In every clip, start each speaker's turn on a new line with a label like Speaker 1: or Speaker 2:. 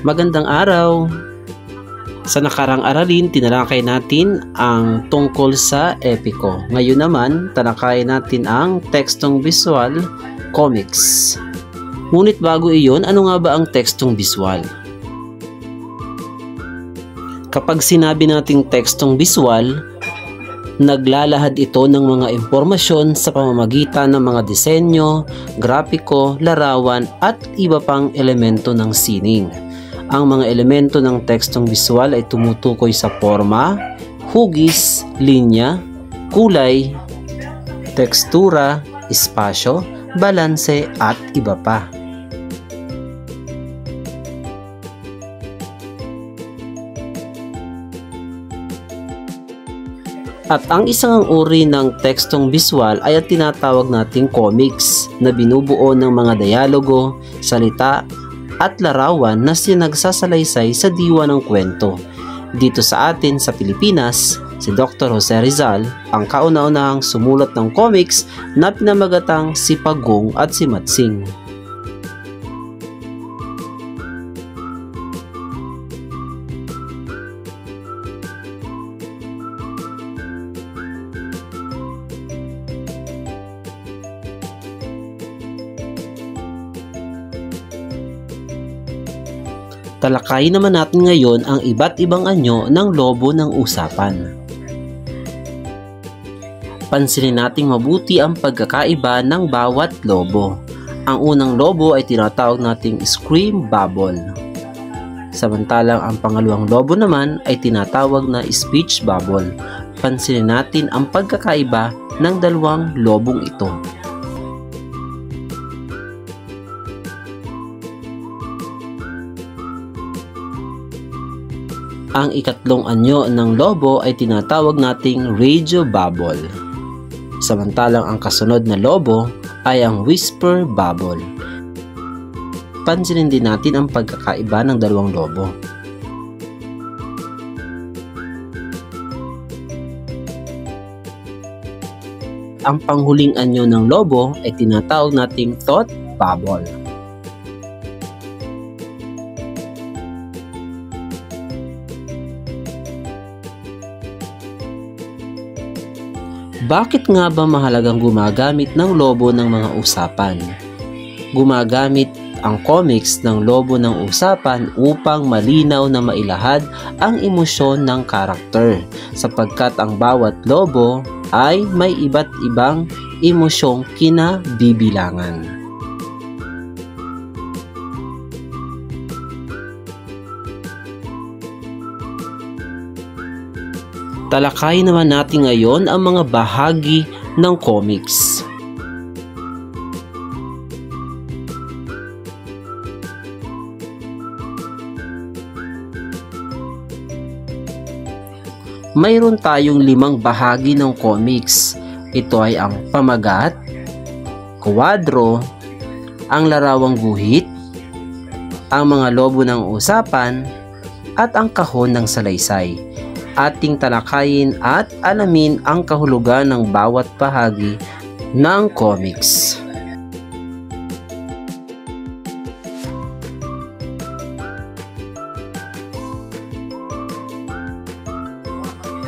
Speaker 1: Magandang araw! Sa nakarang aralin, tinalakay natin ang tungkol sa epiko. Ngayon naman, talakayin natin ang tekstong visual, comics. Ngunit bago iyon, ano nga ba ang tekstong visual? Kapag sinabi nating tekstong visual, naglalahad ito ng mga impormasyon sa pamamagitan ng mga disenyo, grafiko, larawan at iba pang elemento ng sining. Ang mga elemento ng tekstong visual ay tumutukoy sa forma, hugis, linya, kulay, tekstura, espasyo, balanse at iba pa. At ang isang uri ng tekstong visual ay ang tinatawag nating comics na binubuo ng mga dialogo, salita, at larawan na sinagsasalaysay sa diwa ng kwento. Dito sa atin sa Pilipinas, si Dr. Jose Rizal ang kauna-unahang sumulat ng comics na pinamagatang si Pagong at si Matsing. Talakayin naman natin ngayon ang iba't ibang anyo ng lobo ng usapan. Pansinin nating mabuti ang pagkakaiba ng bawat lobo. Ang unang lobo ay tinatawag nating scream bubble. Samantalang ang pangalawang lobo naman ay tinatawag na speech bubble. Pansinin natin ang pagkakaiba ng dalawang lobong ito. Ang ikatlong anyo ng lobo ay tinatawag nating radio bubble. Samantalang ang kasunod na lobo ay ang whisper bubble. Pansinin din natin ang pagkakaiba ng dalawang lobo. Ang panghuling anyo ng lobo ay tinatawag nating thought bubble. Bakit nga ba mahalagang gumagamit ng lobo ng mga usapan? Gumagamit ang comics ng lobo ng usapan upang malinaw na mailahad ang emosyon ng karakter, sapagkat ang bawat lobo ay may iba't ibang emosyong kinabibilangan. Talakayin naman natin ngayon ang mga bahagi ng comics. Mayroon tayong 5 bahagi ng comics. Ito ay ang pamagat, kuwadro, ang larawang guhit, ang mga lobo ng usapan, at ang kahon ng salaysay. Ating talakayin at alamin ang kahulugan ng bawat bahagi ng comics.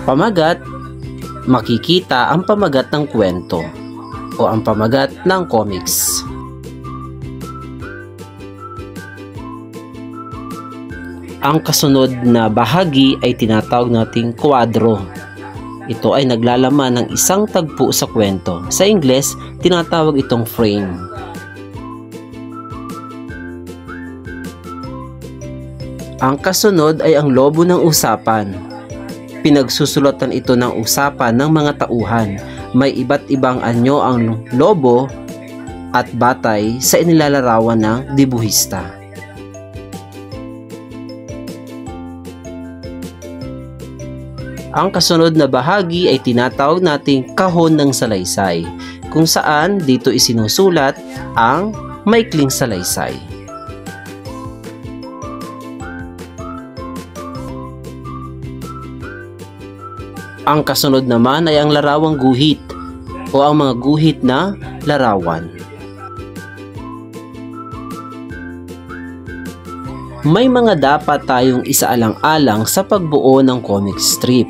Speaker 1: Pamagat, makikita ang pamagat ng kwento o ang pamagat ng comics. Ang kasunod na bahagi ay tinatawag nating kuwadro. Ito ay naglalaman ng isang tagpo sa kwento. Sa Ingles, tinatawag itong frame. Ang kasunod ay ang lobo ng usapan. Pinagsusulatan ito ng usapan ng mga tauhan. May iba't ibang anyo ang lobo at batay sa inilalarawan ng dibuhista. Ang kasunod na bahagi ay tinatawag nating kahon ng salaysay, kung saan dito isinusulat ang maikling salaysay. Ang kasunod naman ay ang larawang guhit o ang mga guhit na larawan. May mga dapat tayong isaalang-alang sa pagbuo ng comic strip.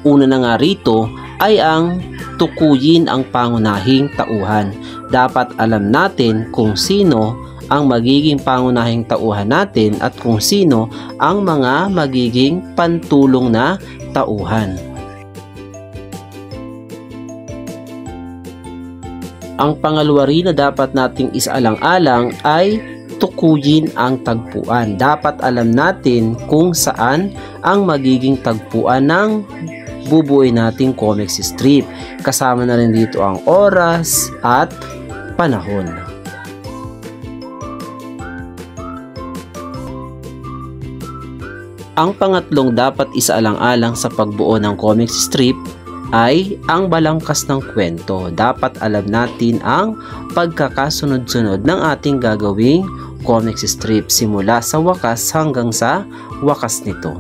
Speaker 1: Una na nga rito ay ang tukuyin ang pangunahing tauhan. Dapat alam natin kung sino ang magiging pangunahing tauhan natin at kung sino ang mga magiging pantulong na tauhan. Ang pangalawa rin na dapat nating isaalang-alang ay tukuyin ang tagpuan. Dapat alam natin kung saan ang magiging tagpuan ng bubuuin nating comic strip. Kasama na rin dito ang oras at panahon. Ang pangatlong dapat isaalang-alang sa pagbuo ng comic strip ay ang balangkas ng kwento. Dapat alam natin ang pagkakasunod-sunod ng ating gagawing comic strip simula sa wakas hanggang sa wakas nito.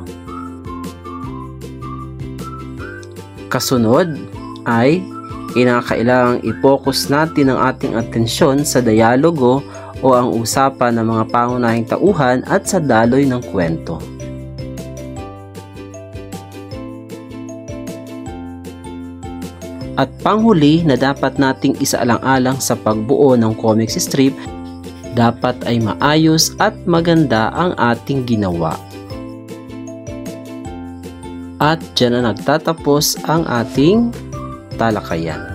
Speaker 1: Kasunod ay kinakailangang i-focus natin ang ating atensyon sa dialogo o ang usapan ng mga pangunahing tauhan at sa daloy ng kwento. At panghuli na dapat nating isaalang-alang sa pagbuo ng comic strip, dapat ay maayos at maganda ang ating ginawa. At dyan na nagtatapos ang ating talakayan.